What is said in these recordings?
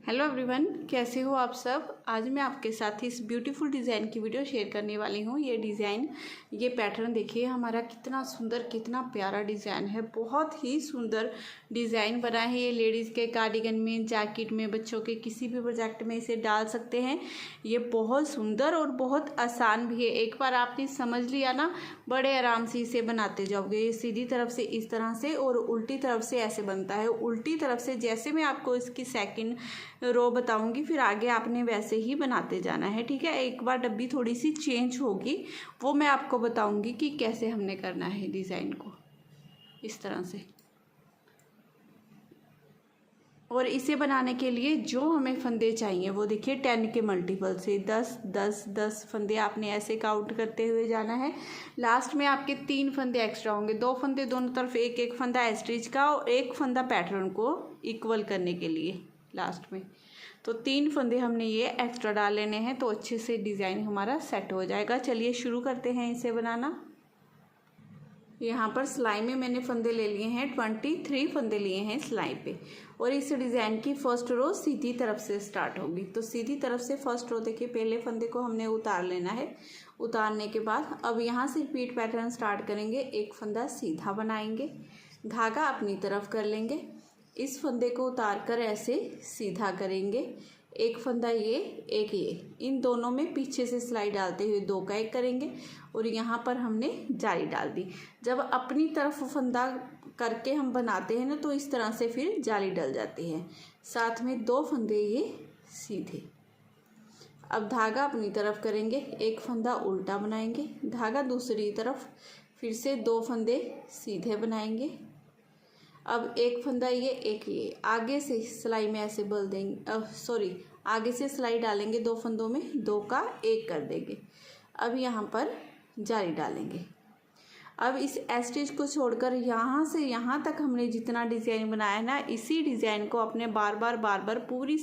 Hello everyone, कैसे हो आप सब। आज मैं आपके साथ इस ब्यूटीफुल डिज़ाइन की वीडियो शेयर करने वाली हूँ। ये डिज़ाइन, ये पैटर्न देखिए हमारा कितना सुंदर, कितना प्यारा डिज़ाइन है। बहुत ही सुंदर डिज़ाइन बना है। ये लेडीज़ के कार्डिगन में, जैकेट में, बच्चों के किसी भी प्रोजेक्ट में इसे डाल सकते हैं। ये बहुत सुंदर और बहुत आसान भी है। एक बार आपने समझ लिया ना, बड़े आराम से इसे बनाते जाओगे। ये सीधी तरफ से इस तरह से और उल्टी तरफ से ऐसे बनता है। उल्टी तरफ से जैसे मैं आपको इसकी सेकंड रो बताऊंगी, फिर आगे आपने वैसे ही बनाते जाना है, ठीक है। एक बार डब्बी थोड़ी सी चेंज होगी, वो मैं आपको बताऊंगी कि कैसे हमने करना है डिज़ाइन को, इस तरह से। और इसे बनाने के लिए जो हमें फंदे चाहिए वो देखिए 10 के मल्टीपल से 10 10 10 फंदे आपने ऐसे काउंट करते हुए जाना है। लास्ट में आपके 3 फंदे एक्स्ट्रा होंगे, 2 फंदे दोनों तरफ, एक एक फंदा एस्ट्रिच का और एक फंदा पैटर्न को इक्वल करने के लिए लास्ट में। तो 3 फंदे हमने ये एक्स्ट्रा डाल लेने हैं, तो अच्छे से डिज़ाइन हमारा सेट हो जाएगा। चलिए शुरू करते हैं इसे बनाना। यहाँ पर सिलाई में मैंने फंदे ले लिए हैं, 23 फंदे लिए हैं सिलाई पे। और इस डिज़ाइन की फर्स्ट रो सीधी तरफ से स्टार्ट होगी। तो सीधी तरफ से फर्स्ट रो देखिए, पहले फंदे को हमने उतार लेना है। उतारने के बाद अब यहाँ से रिपीट पैटर्न स्टार्ट करेंगे। एक फंदा सीधा बनाएंगे, धागा अपनी तरफ कर लेंगे, इस फंदे को उतार कर ऐसे सीधा करेंगे। एक फंदा ये, एक ये, इन दोनों में पीछे से सिलाई डालते हुए 2 का 1 करेंगे और यहाँ पर हमने जाली डाल दी। जब अपनी तरफ फंदा करके हम बनाते हैं ना, तो इस तरह से फिर जाली डल जाती है। साथ में 2 फंदे ये सीधे। अब धागा अपनी तरफ करेंगे, एक फंदा उल्टा बनाएंगे, धागा दूसरी तरफ, फिर से 2 फंदे सीधे बनाएंगे। अब एक फंदा ये, एक ये, आगे से सिलाई में ऐसे बल देंगे, आगे से सिलाई डालेंगे 2 फंदों में, 2 का 1 कर देंगे। अब यहाँ पर जाली डालेंगे। अब इस एस्टिच को छोड़कर यहाँ से यहाँ तक हमने जितना डिज़ाइन बनाया ना, इसी डिज़ाइन को अपने बार बार पूरी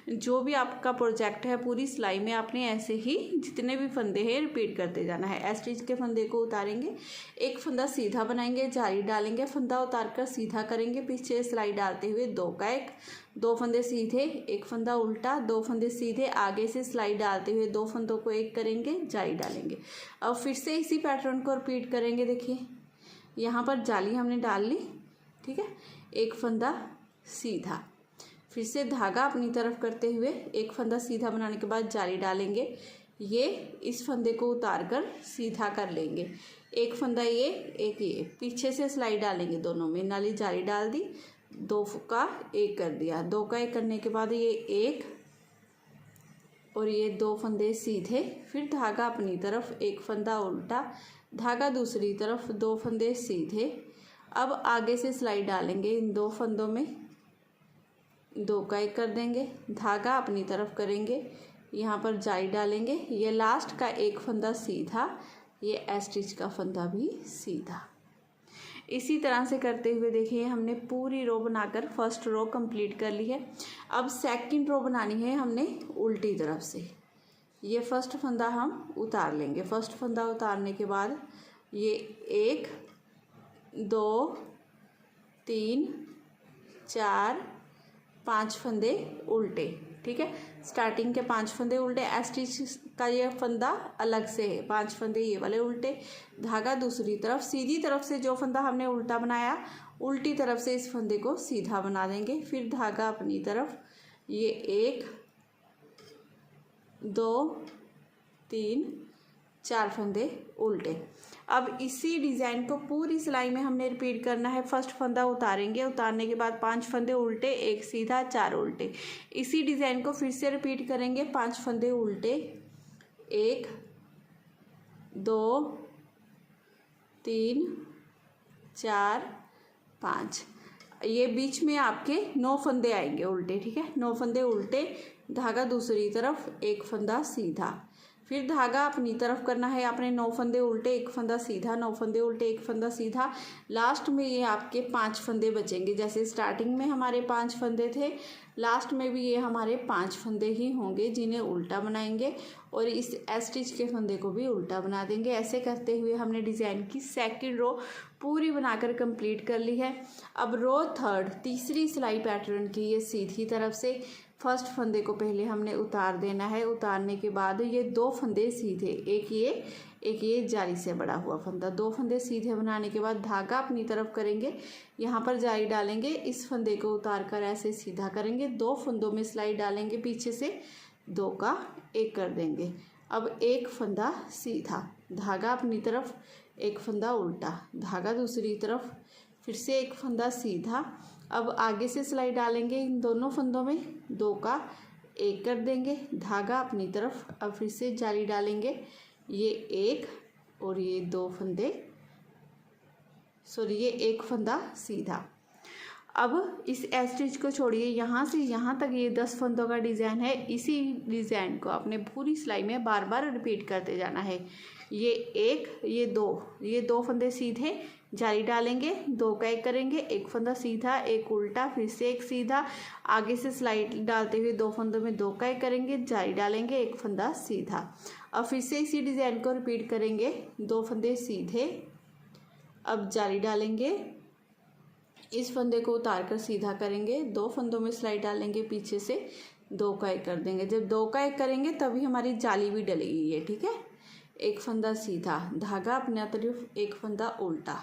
जो भी आपका प्रोजेक्ट है पूरी सिलाई में आपने ऐसे ही जितने भी फंदे हैं रिपीट करते जाना है। एस्टिच के फंदे को उतारेंगे, एक फंदा सीधा बनाएंगे, जाली डालेंगे, फंदा उतार कर सीधा करेंगे, पीछे सिलाई डालते हुए 2 का 1, 2 फंदे सीधे, एक फंदा उल्टा, 2 फंदे सीधे, आगे से सिलाई डालते हुए 2 फंदों को 1 करेंगे, जाली डालेंगे। अब फिर से इसी पैटर्न को रिपीट करेंगे। देखिए यहाँ पर जाली हमने डाल ली, ठीक है। एक फंदा सीधा, फिर से धागा अपनी तरफ करते हुए एक फंदा सीधा बनाने के बाद जाली डालेंगे। ये इस फंदे को उतार कर सीधा कर लेंगे, एक फंदा ये, एक ये, पीछे से सिलाई डालेंगे दोनों में, नाली जाली डाल दी, 2 का 1 कर दिया। 2 का 1 करने के बाद ये 1 और ये 2 फंदे सीधे, फिर धागा अपनी तरफ, एक फंदा उल्टा, धागा दूसरी तरफ, 2 फंदे सीधे। अब आगे से सिलाई डालेंगे इन 2 फंदों में, 2 का 1 कर देंगे, धागा अपनी तरफ करेंगे, यहाँ पर जाली डालेंगे। ये लास्ट का एक फंदा सीधा, ये एस्टिच का फंदा भी सीधा। इसी तरह से करते हुए देखिए हमने पूरी रो बनाकर फर्स्ट रो कंप्लीट कर ली है। अब सेकंड रो बनानी है हमने उल्टी तरफ से। ये फर्स्ट फंदा हम उतार लेंगे। फर्स्ट फंदा उतारने के बाद ये 1 2 3 4 5 फंदे उल्टे, ठीक है। स्टार्टिंग के 5 फंदे उल्टे, एस्टिच का ये फंदा अलग से है, 5 फंदे ये वाले उल्टे, धागा दूसरी तरफ, सीधी तरफ से जो फंदा हमने उल्टा बनाया, उल्टी तरफ से इस फंदे को सीधा बना देंगे। फिर धागा अपनी तरफ, ये 1 2 3 4 फंदे उल्टे। अब इसी डिज़ाइन को पूरी सिलाई में हमने रिपीट करना है। फर्स्ट फंदा उतारेंगे, उतारने के बाद 5 फंदे उल्टे, 1 सीधा, 4 उल्टे। इसी डिज़ाइन को फिर से रिपीट करेंगे, 5 फंदे उल्टे, 1 2 3 4 5, ये बीच में आपके 9 फंदे आएंगे उल्टे, ठीक है। 9 फंदे उल्टे, धागा दूसरी तरफ, एक फंदा सीधा, फिर धागा अपनी तरफ करना है आपने, 9 फंदे उल्टे, एक फंदा सीधा, 9 फंदे उल्टे, एक फंदा सीधा। लास्ट में ये आपके 5 फंदे बचेंगे। जैसे स्टार्टिंग में हमारे 5 फंदे थे, लास्ट में भी ये हमारे 5 फंदे ही होंगे जिन्हें उल्टा बनाएंगे और इस एस्टिच के फंदे को भी उल्टा बना देंगे। ऐसे करते हुए हमने डिज़ाइन की सेकंड रो पूरी बनाकर कंप्लीट कर ली है। अब रो थर्ड तीसरी सिलाई पैटर्न की ये सीधी तरफ से फर्स्ट फंदे को पहले हमने उतार देना है। उतारने के बाद ये 2 फंदे सीधे, एक ये जाली से बड़ा हुआ फंदा, 2 फंदे सीधे बनाने के बाद धागा अपनी तरफ करेंगे, यहाँ पर जाली डालेंगे, इस फंदे को उतार कर ऐसे सीधा करेंगे, 2 फंदों में सिलाई डालेंगे, पीछे से 2 का 1 कर देंगे। अब एक फंदा सीधा, धागा अपनी तरफ, एक फंदा उल्टा, धागा दूसरी तरफ, फिर से एक फंदा सीधा। अब आगे से सिलाई डालेंगे, इन दोनों फंदों में 2 का 1 कर देंगे, धागा अपनी तरफ। अब फिर से जाली डालेंगे, ये 1 और ये 2 फंदे, ये 1 फंदा सीधा। अब इस स्टिच को छोड़िए, यहाँ से यहाँ तक ये 10 फंदों का डिज़ाइन है। इसी डिज़ाइन को आपने पूरी सिलाई में बार बार रिपीट करते जाना है। ये 1, ये 2 फंदे सीधे, जाली डालेंगे, 2 का 1 करेंगे, 1 फंदा सीधा, 1 उल्टा, फिर से 1 सीधा, आगे से सिलाई डालते हुए 2 फंदों में 2 का 1 करेंगे, जाली डालेंगे, 1 फंदा सीधा। अब फिर से इसी डिज़ाइन को रिपीट करेंगे, 2 फंदे सीधे, अब जाली डालेंगे, इस फंदे को उतार कर सीधा करेंगे, 2 फंदों में सिलाई डालेंगे, पीछे से 2 का 1 कर देंगे। जब 2 का 1 करेंगे तभी हमारी जाली भी डलेगी ये, ठीक है। 1 फंदा सीधा, धागा अपने तरफ, 1 फंदा उल्टा,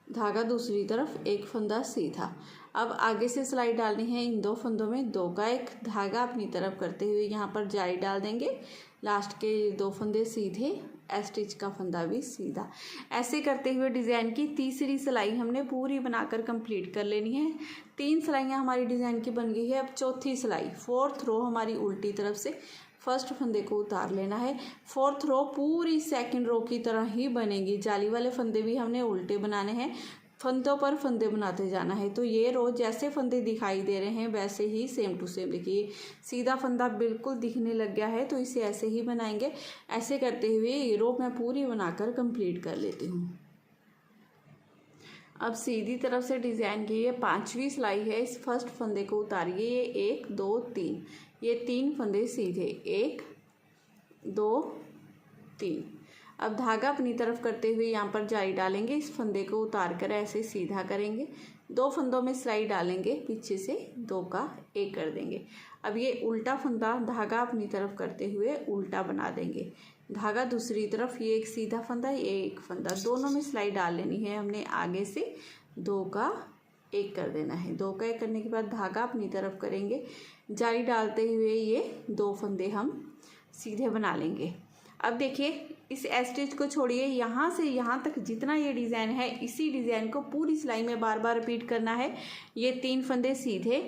धागा दूसरी तरफ, 1 फंदा सीधा। अब आगे से सिलाई डालनी है, इन 2 फंदों में 2 का 1, धागा अपनी तरफ करते हुए यहाँ पर जाली डाल देंगे, लास्ट के 2 फंदे सीधे, स्टिच का फंदा भी सीधा। ऐसे करते हुए डिज़ाइन की तीसरी सिलाई हमने पूरी बनाकर कंप्लीट कर लेनी है। 3 सिलाइयाँ हमारी डिज़ाइन की बन गई है। अब चौथी सिलाई, 4th रो हमारी उल्टी तरफ से फर्स्ट फंदे को उतार लेना है। 4th रो पूरी 2nd रो की तरह ही बनेगी, जाली वाले फंदे भी हमने उल्टे बनाने हैं, फंदों पर फंदे बनाते जाना है। तो ये रो जैसे फंदे दिखाई दे रहे हैं वैसे ही सेम टू सेम, देखिए सीधा फंदा बिल्कुल दिखने लग गया है, तो इसे ऐसे ही बनाएंगे। ऐसे करते हुए ये रो मैं पूरी बनाकर कंप्लीट कर लेती हूँ। अब सीधी तरफ से डिज़ाइन की ये 5वीं सिलाई है। इस फर्स्ट फंदे को उतारिए, ये 1 2 3, ये 3 फंदे सीधे, 1 2 3। अब धागा अपनी तरफ करते हुए यहाँ पर जाली डालेंगे, इस फंदे को उतार कर ऐसे सीधा करेंगे, 2 फंदों में सिलाई डालेंगे, पीछे से 2 का 1 कर देंगे। अब ये उल्टा फंदा, धागा अपनी तरफ करते हुए उल्टा बना देंगे, धागा दूसरी तरफ, ये 1 सीधा फंदा, ये 1 फंदा, दोनों में सिलाई डाल लेनी है हमने, आगे से 2 का 1 कर देना है। 2 का 1 करने के बाद धागा अपनी तरफ करेंगे, जाली डालते हुए ये 2 फंदे हम सीधे बना लेंगे। अब देखिए इस स्टिच को छोड़िए, यहाँ से यहाँ तक जितना ये डिज़ाइन है, इसी डिज़ाइन को पूरी सिलाई में बार बार रिपीट करना है। ये 3 फंदे सीधे,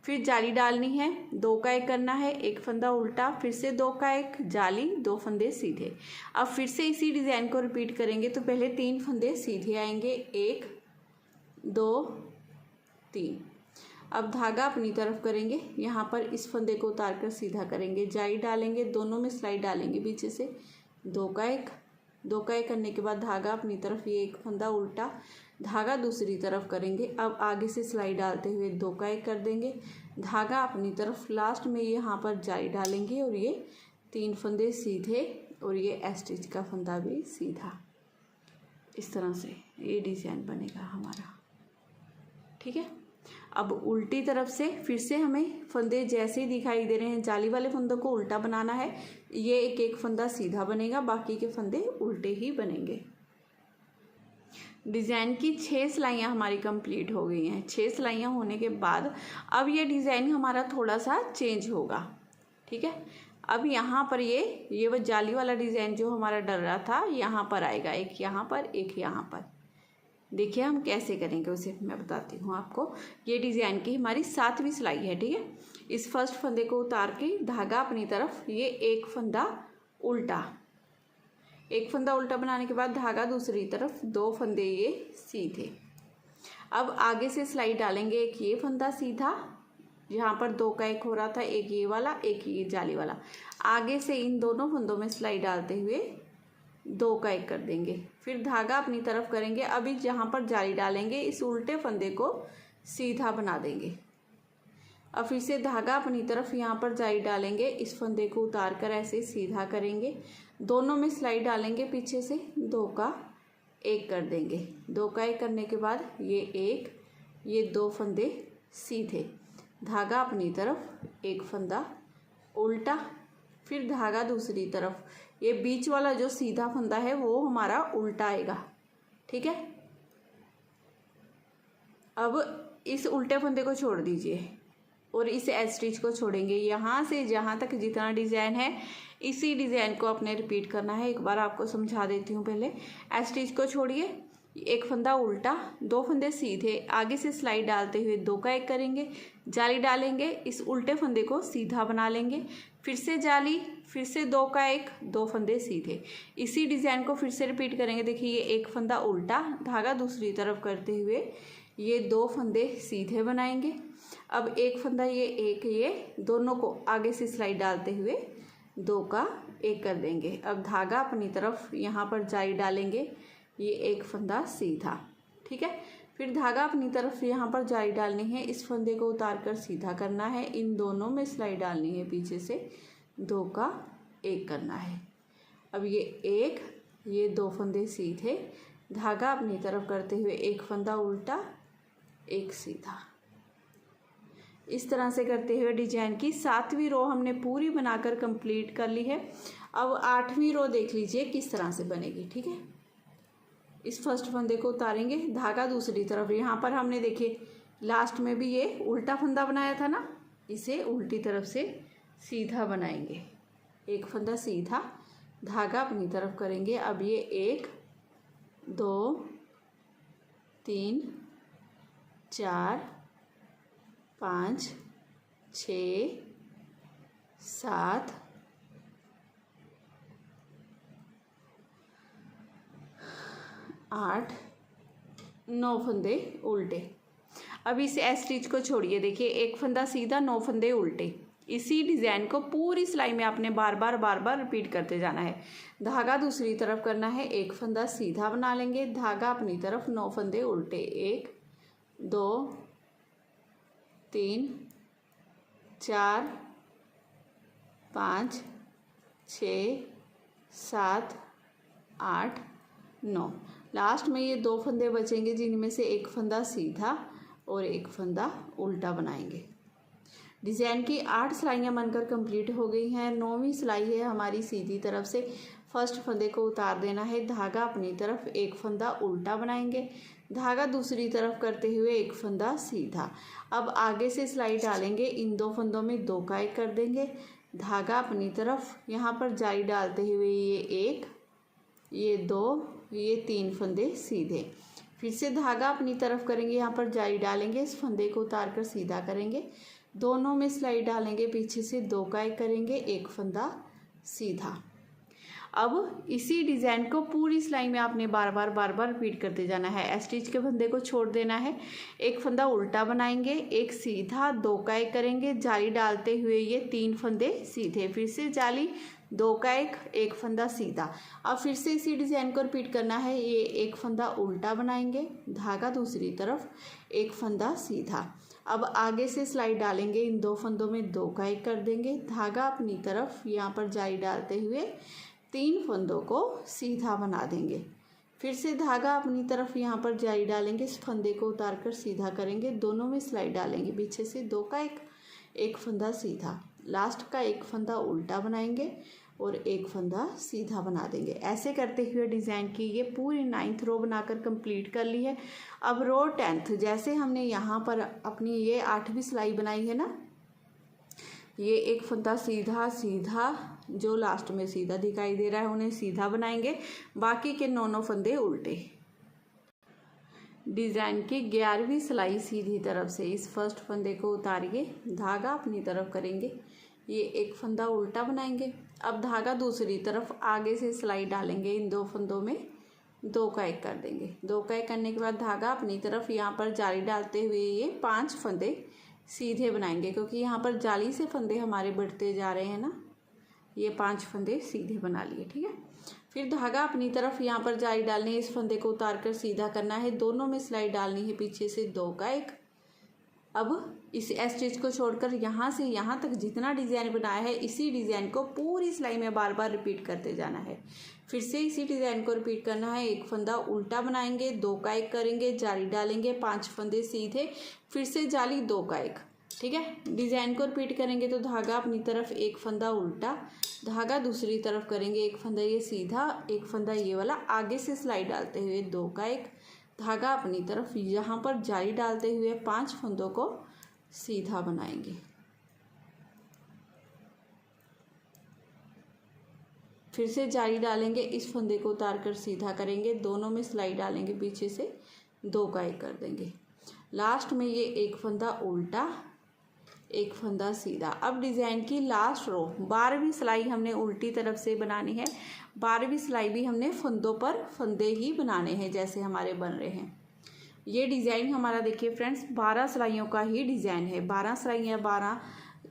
फिर जाली डालनी है, 2 का 1 करना है, 1 फंदा उल्टा, फिर से 2 का 1, जाली, 2 फंदे सीधे। अब फिर से इसी डिज़ाइन को रिपीट करेंगे, तो पहले 3 फंदे सीधे आएंगे, 1 2 3। अब धागा अपनी तरफ करेंगे, यहाँ पर इस फंदे को उतार कर सीधा करेंगे, जाली डालेंगे, दोनों में सिलाई डालेंगे, पीछे से 2 का 1, 2 का 1 करने के बाद धागा अपनी तरफ, ये 1 फंदा उल्टा, धागा दूसरी तरफ करेंगे। अब आगे से सिलाई डालते हुए 2 का 1 कर देंगे, धागा अपनी तरफ, लास्ट में यहाँ पर जाली डालेंगे और ये 3 फंदे सीधे और ये स्टिच का फंदा भी सीधा। इस तरह से ये डिज़ाइन बनेगा हमारा, ठीक है। अब उल्टी तरफ से फिर से हमें फंदे जैसे ही दिखाई दे रहे हैं, जाली वाले फंदों को उल्टा बनाना है, ये 1 फंदा सीधा बनेगा, बाकी के फंदे उल्टे ही बनेंगे। डिज़ाइन की 6 सिलाइयाँ हमारी कंप्लीट हो गई हैं। 6 सिलाइयाँ होने के बाद अब ये डिज़ाइन हमारा थोड़ा सा चेंज होगा, ठीक है। अब यहाँ पर ये वो जाली वाला डिज़ाइन जो हमारा डल रहा था, यहाँ पर आएगा, एक यहाँ पर, एक यहाँ पर। देखिए हम कैसे करेंगे उसे मैं बताती हूँ आपको। ये डिज़ाइन की हमारी 7वीं सिलाई है, ठीक है। इस फर्स्ट फंदे को उतार के धागा अपनी तरफ, ये 1 फंदा उल्टा, 1 फंदा उल्टा बनाने के बाद धागा दूसरी तरफ, 2 फंदे ये सीधे। अब आगे से सिलाई डालेंगे, एक ये फंदा सीधा, यहाँ पर 2 का 1 हो रहा था, एक ये वाला, एक ये जाली वाला, आगे से इन दोनों फंदों में सिलाई डालते हुए 2 का 1 कर देंगे, फिर धागा अपनी तरफ करेंगे। अभी जहाँ पर जाली डालेंगे, इस उल्टे फंदे को सीधा बना देंगे। अब फिर से धागा अपनी तरफ, यहाँ पर जाली डालेंगे, इस फंदे को उतार कर ऐसे सीधा करेंगे, दोनों में सिलाई डालेंगे, पीछे से 2 का 1 कर देंगे। 2 का 1 करने के बाद ये 1, ये 2 फंदे सीधे, धागा अपनी तरफ, एक फंदा उल्टा, फिर धागा दूसरी तरफ। ये बीच वाला जो सीधा फंदा है वो हमारा उल्टा आएगा, ठीक है। अब इस उल्टे फंदे को छोड़ दीजिए और इस एच स्टिच को छोड़ेंगे। यहाँ से जहाँ तक जितना डिज़ाइन है इसी डिज़ाइन को अपने रिपीट करना है। एक बार आपको समझा देती हूँ। पहले एच स्टिच को छोड़िए, एक फंदा उल्टा, 2 फंदे सीधे, आगे से सिलाई डालते हुए 2 का 1 करेंगे, जाली डालेंगे, इस उल्टे फंदे को सीधा बना लेंगे, फिर से जाली, फिर से 2 का 1, 2 फंदे सीधे। इसी डिज़ाइन को फिर से रिपीट करेंगे। देखिए ये एक फंदा उल्टा, धागा दूसरी तरफ करते हुए ये 2 फंदे सीधे बनाएंगे। अब एक फंदा ये एक, ये दोनों को आगे से सिलाई डालते हुए 2 का 1 कर देंगे। अब धागा अपनी तरफ, यहाँ पर जाली डालेंगे, ये एक फंदा सीधा, ठीक है। फिर धागा अपनी तरफ यहाँ पर जाली डालनी है, इस फंदे को उतार कर सीधा करना है, इन दोनों में सिलाई डालनी है, पीछे से 2 का 1 करना है। अब ये एक, ये 2 फंदे सीधे, धागा अपनी तरफ करते हुए एक फंदा उल्टा, एक सीधा। इस तरह से करते हुए डिजाइन की 7वीं रो हमने पूरी बनाकर कंप्लीट कर ली है। अब 8वीं रो देख लीजिए किस तरह से बनेगी, ठीक है। इस फर्स्ट फंदे को उतारेंगे, धागा दूसरी तरफ, यहाँ पर हमने देखिए लास्ट में भी ये उल्टा फंदा बनाया था ना, इसे उल्टी तरफ से सीधा बनाएंगे, एक फंदा सीधा, धागा अपनी तरफ करेंगे। अब ये 1 2 3 4 5 6 7 8 9 फंदे उल्टे। अब इस एच स्टिच को छोड़िए, देखिए एक फंदा सीधा, 9 फंदे उल्टे। इसी डिज़ाइन को पूरी सिलाई में आपने बार बार रिपीट करते जाना है। धागा दूसरी तरफ करना है, एक फंदा सीधा बना लेंगे, धागा अपनी तरफ, 9 फंदे उल्टे, 1 2 3 4 5 6 7 8 9। लास्ट में ये 2 फंदे बचेंगे, जिनमें से एक फंदा सीधा और एक फंदा उल्टा बनाएंगे। डिज़ाइन की 8 सिलाइयाँ बनकर कंप्लीट हो गई हैं। 9वीं सिलाई है हमारी सीधी तरफ से। फर्स्ट फंदे को उतार देना है, धागा अपनी तरफ, एक फंदा उल्टा बनाएंगे, धागा दूसरी तरफ करते हुए एक फंदा सीधा। अब आगे से सिलाई डालेंगे, इन 2 फंदों में 2 का 1 कर देंगे, धागा अपनी तरफ, यहाँ पर जाली डालते हुए ये 1 ये 2 ये 3 फंदे सीधे, फिर से धागा अपनी तरफ करेंगे, यहाँ पर जाली डालेंगे, इस फंदे को उतार कर सीधा करेंगे, दोनों में सिलाई डालेंगे, पीछे से 2 का 1 करेंगे, एक फंदा सीधा। अब इसी डिज़ाइन को पूरी सिलाई में आपने बार बार रिपीट करते जाना है। एच स्टिच के फंदे को छोड़ देना है, एक फंदा उल्टा बनाएंगे, एक सीधा, 2 का 1 करेंगे, जाली डालते हुए ये 3 फंदे सीधे, फिर से जाली, 2 का 1, एक फंदा सीधा। अब फिर से इसी डिज़ाइन को रिपीट करना है। ये एक फंदा उल्टा बनाएंगे, धागा दूसरी तरफ, एक फंदा सीधा। अब आगे से सिलाई डालेंगे, इन 2 फंदों में 2 का 1 कर देंगे, धागा अपनी तरफ, यहाँ पर जाली डालते हुए 3 फंदों को सीधा बना देंगे, फिर से धागा अपनी तरफ, यहाँ पर जाली डालेंगे, इस फंदे को उतार कर सीधा करेंगे, दोनों में सिलाई डालेंगे, पीछे से 2 का 1, एक फंदा सीधा, लास्ट का एक फंदा उल्टा बनाएंगे और एक फंदा सीधा बना देंगे। ऐसे करते हुए डिज़ाइन की ये पूरी 9th रो बनाकर कंप्लीट कर ली है। अब रो 10th, जैसे हमने यहाँ पर अपनी ये 8वीं सिलाई बनाई है ना, ये एक फंदा सीधा सीधा, जो लास्ट में सीधा दिखाई दे रहा है उन्हें सीधा बनाएंगे, बाकी के 9 फंदे उल्टे। डिज़ाइन की 11वीं सिलाई सीधी तरफ से इस फर्स्ट फंदे को उतारिए, धागा अपनी तरफ करेंगे, ये एक फंदा उल्टा बनाएंगे। अब धागा दूसरी तरफ, आगे से सिलाई डालेंगे, इन 2 फंदों में 2 का 1 कर देंगे, 2 का 1 करने के बाद धागा अपनी तरफ, यहाँ पर जाली डालते हुए ये 5 फंदे सीधे बनाएंगे, क्योंकि यहाँ पर जाली से फंदे हमारे बढ़ते जा रहे हैं ना, ये 5 फंदे सीधे बना लिए, ठीक है। फिर धागा अपनी तरफ, यहाँ पर जाली डालनी है, इस फंदे को उतार कर सीधा करना है, दोनों में सिलाई डालनी है, पीछे से 2 का 1। अब इस स्टिच को छोड़कर यहाँ से यहाँ तक जितना डिज़ाइन बनाया है इसी डिज़ाइन को पूरी सिलाई में बार बार रिपीट करते जाना है। फिर से इसी डिज़ाइन को रिपीट करना है। एक फंदा उल्टा बनाएंगे, 2 का 1 करेंगे, जाली डालेंगे, 5 फंदे सीधे, फिर से जाली, 2 का 1। ठीक है, डिज़ाइन को रिपीट करेंगे तो धागा अपनी तरफ, एक फंदा उल्टा, धागा दूसरी तरफ करेंगे, एक फंदा ये सीधा, एक फंदा ये वाला, आगे से सिलाई डालते हुए 2 का 1, धागा अपनी तरफ, यहाँ पर जाली डालते हुए 5 फंदों को सीधा बनाएंगे। फिर से जाली डालेंगे, इस फंदे को उतार कर सीधा करेंगे, दोनों में सिलाई डालेंगे, पीछे से 2 का 1 कर देंगे। लास्ट में ये एक फंदा उल्टा, एक फंदा सीधा। अब डिज़ाइन की लास्ट रो 12वीं सिलाई हमने उल्टी तरफ से बनानी है। 12वीं सिलाई भी हमने फंदों पर फंदे ही बनाने हैं जैसे हमारे बन रहे हैं। ये डिज़ाइन हमारा देखिए फ्रेंड्स 12 सिलाइयों का ही डिज़ाइन है। 12 सिलाइयाँ 12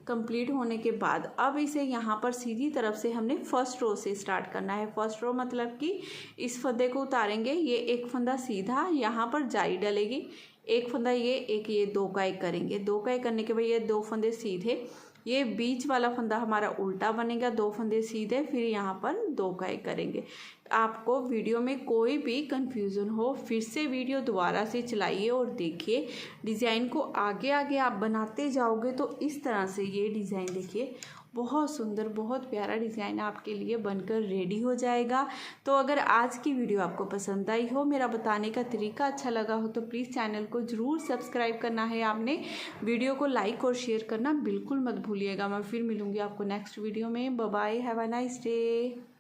कंप्लीट होने के बाद अब इसे यहाँ पर सीधी तरफ से हमने फर्स्ट रो से स्टार्ट करना है। फर्स्ट रो मतलब कि इस फंदे को उतारेंगे, ये एक फंदा सीधा, यहाँ पर जाली डलेगी, एक फंदा ये, एक ये, 2 का 1 करेंगे। 2 का 1 करने के बाद ये 2 फंदे सीधे, ये बीच वाला फंदा हमारा उल्टा बनेगा, 2 फंदे सीधे, फिर यहाँ पर 2 का 1 करेंगे। आपको वीडियो में कोई भी कंफ्यूजन हो फिर से वीडियो दोबारा से चलाइए और देखिए। डिज़ाइन को आगे आगे आप बनाते जाओगे तो इस तरह से ये डिज़ाइन देखिए बहुत सुंदर, बहुत प्यारा डिज़ाइन आपके लिए बनकर रेडी हो जाएगा। तो अगर आज की वीडियो आपको पसंद आई हो, मेरा बताने का तरीका अच्छा लगा हो तो प्लीज़ चैनल को ज़रूर सब्सक्राइब करना है आपने। वीडियो को लाइक और शेयर करना बिल्कुल मत भूलिएगा। मैं फिर मिलूँगी आपको नेक्स्ट वीडियो में। Bye bye, have a nice day.